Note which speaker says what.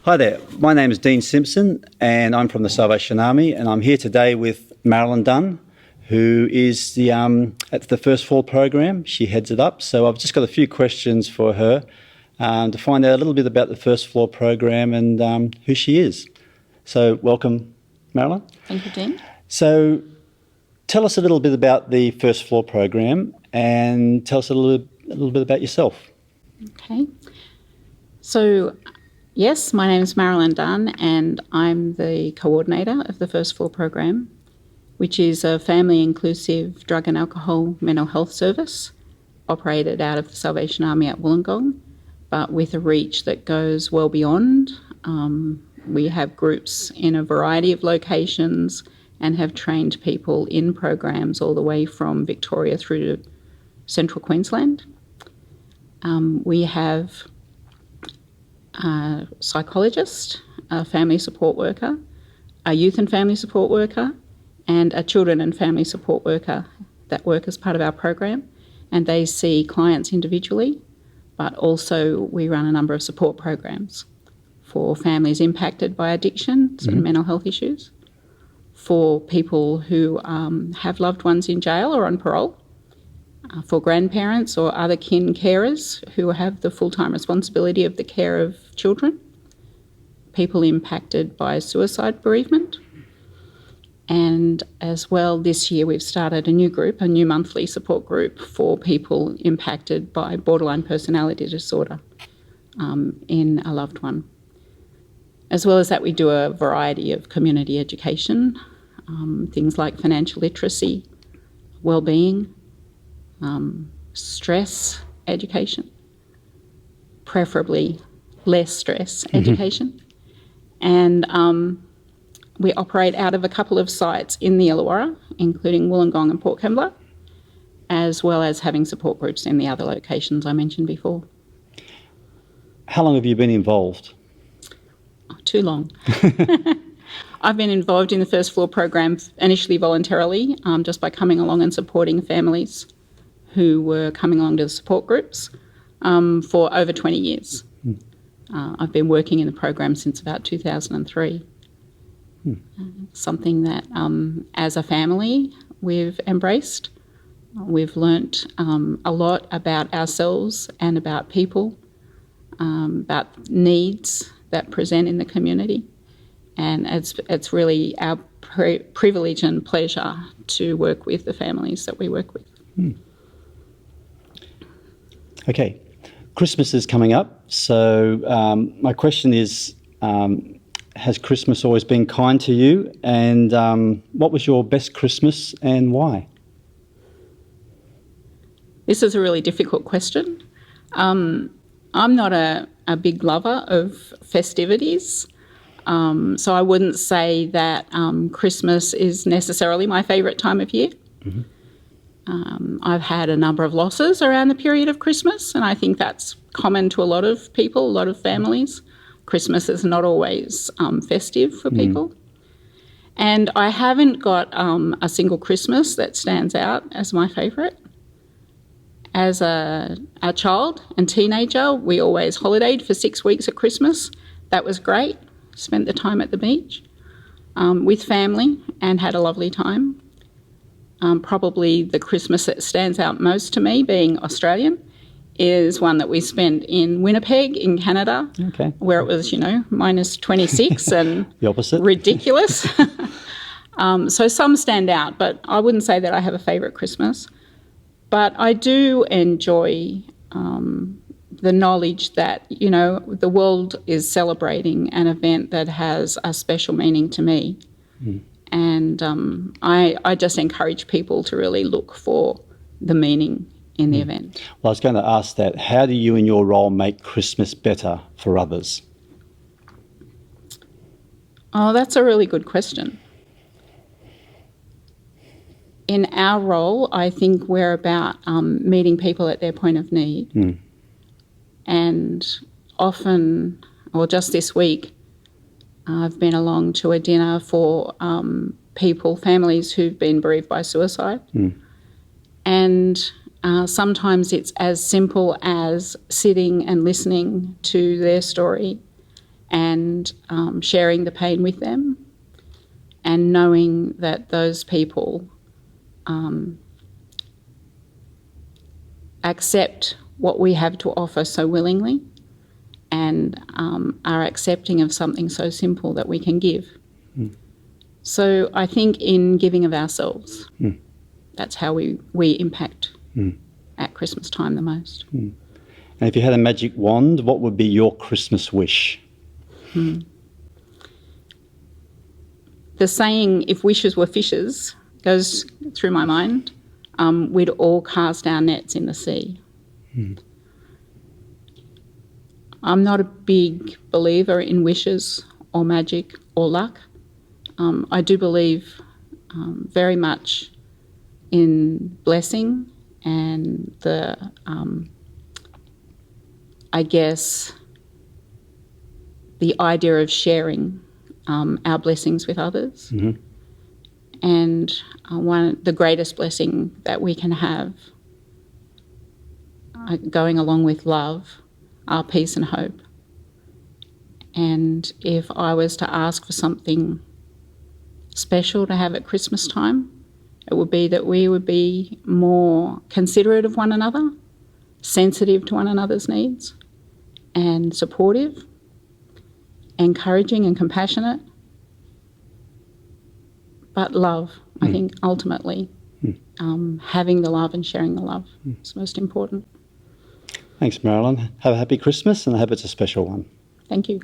Speaker 1: Hi there, my name is Dean Simpson and I'm from the Salvation Army, and I'm here today with Marilyn Dunn, who is at the First Floor program. She heads it up. So I've just got a few questions for her to find out a little bit about the First Floor program and who she is. So welcome, Marilyn.
Speaker 2: Thank you, Dean.
Speaker 1: So tell us a little bit about the First Floor program and tell us a little bit about yourself.
Speaker 2: Okay. So, yes, my name is Marilyn Dunn and I'm the coordinator of the First Floor program, which is a family inclusive drug and alcohol mental health service operated out of the Salvation Army at Wollongong, but with a reach that goes well beyond. We have groups in a variety of locations and have trained people in programs all the way from Victoria through to Central Queensland. We have a psychologist, a family support worker, a youth and family support worker, and a children and family support worker that work as part of our program. And they see clients individually, but also we run a number of support programs for families impacted by addictions and mental health issues, for people who have loved ones in jail or on parole, for grandparents or other kin carers who have the full-time responsibility of the care of children, people impacted by suicide bereavement. And as well, this year we've started a new group, a new monthly support group for people impacted by borderline personality disorder in a loved one. As well as that, we do a variety of community education, things like financial literacy, well-being, stress education, preferably less stress education. And we operate out of a couple of sites in the Illawarra, including Wollongong and Port Kembla, as well as having support groups in the other locations I mentioned before.
Speaker 1: How long have you been involved?
Speaker 2: Oh, too long. I've been involved in the First Floor program initially voluntarily, just by coming along and supporting families who were coming along to the support groups for over 20 years. I've been working in the program since about 2003. Something that as a family we've embraced. We've learnt a lot about ourselves and about people, about needs that present in the community. And it's really our privilege and pleasure to work with the families that we work with.
Speaker 1: Okay, Christmas is coming up, so my question is, has Christmas always been kind to you, and what was your best Christmas and why?
Speaker 2: This is a really difficult question. I'm not a big lover of festivities, so I wouldn't say that Christmas is necessarily my favourite time of year. I've had a number of losses around the period of Christmas, and I think that's common to a lot of people, a lot of families. Christmas is not always festive for people. And I haven't got a single Christmas that stands out as my favourite. As a child and teenager, we always holidayed for 6 weeks at Christmas. That was great. Spent the time at the beach with family and had a lovely time. Probably the Christmas that stands out most to me, being Australian, is one that we spent in Winnipeg in Canada, where it was, minus 26 and
Speaker 1: the opposite.
Speaker 2: Ridiculous. So some stand out, but I wouldn't say that I have a favourite Christmas. But I do enjoy the knowledge that, the world is celebrating an event that has a special meaning to me. And I just encourage people to really look for the meaning in the event.
Speaker 1: Well, I was going to ask that. How do you in your role make Christmas better for others?
Speaker 2: Oh, that's a really good question. In our role, I think we're about meeting people at their point of need. And often, or just this week, I've been along to a dinner for families who've been bereaved by suicide. And sometimes it's as simple as sitting and listening to their story and sharing the pain with them, and knowing that those people accept what we have to offer so willingly, and are accepting of something so simple that we can give. So I think in giving of ourselves, that's how we impact at Christmas time the most.
Speaker 1: And if you had a magic wand, what would be your Christmas wish?
Speaker 2: The saying, if wishes were fishes, goes through my mind. We'd all cast our nets in the sea. I'm not a big believer in wishes or magic or luck. I do believe very much in blessing and the, I guess, the idea of sharing our blessings with others. And the greatest blessing that we can have, going along with love, are peace and hope. And if I was to ask for something special to have at Christmas time, it would be that we would be more considerate of one another, sensitive to one another's needs, and supportive, encouraging and compassionate, but love. I think ultimately having the love and sharing the love is most important.
Speaker 1: Thanks, Marilyn. Have a happy Christmas, and I hope it's a special one.
Speaker 2: Thank you.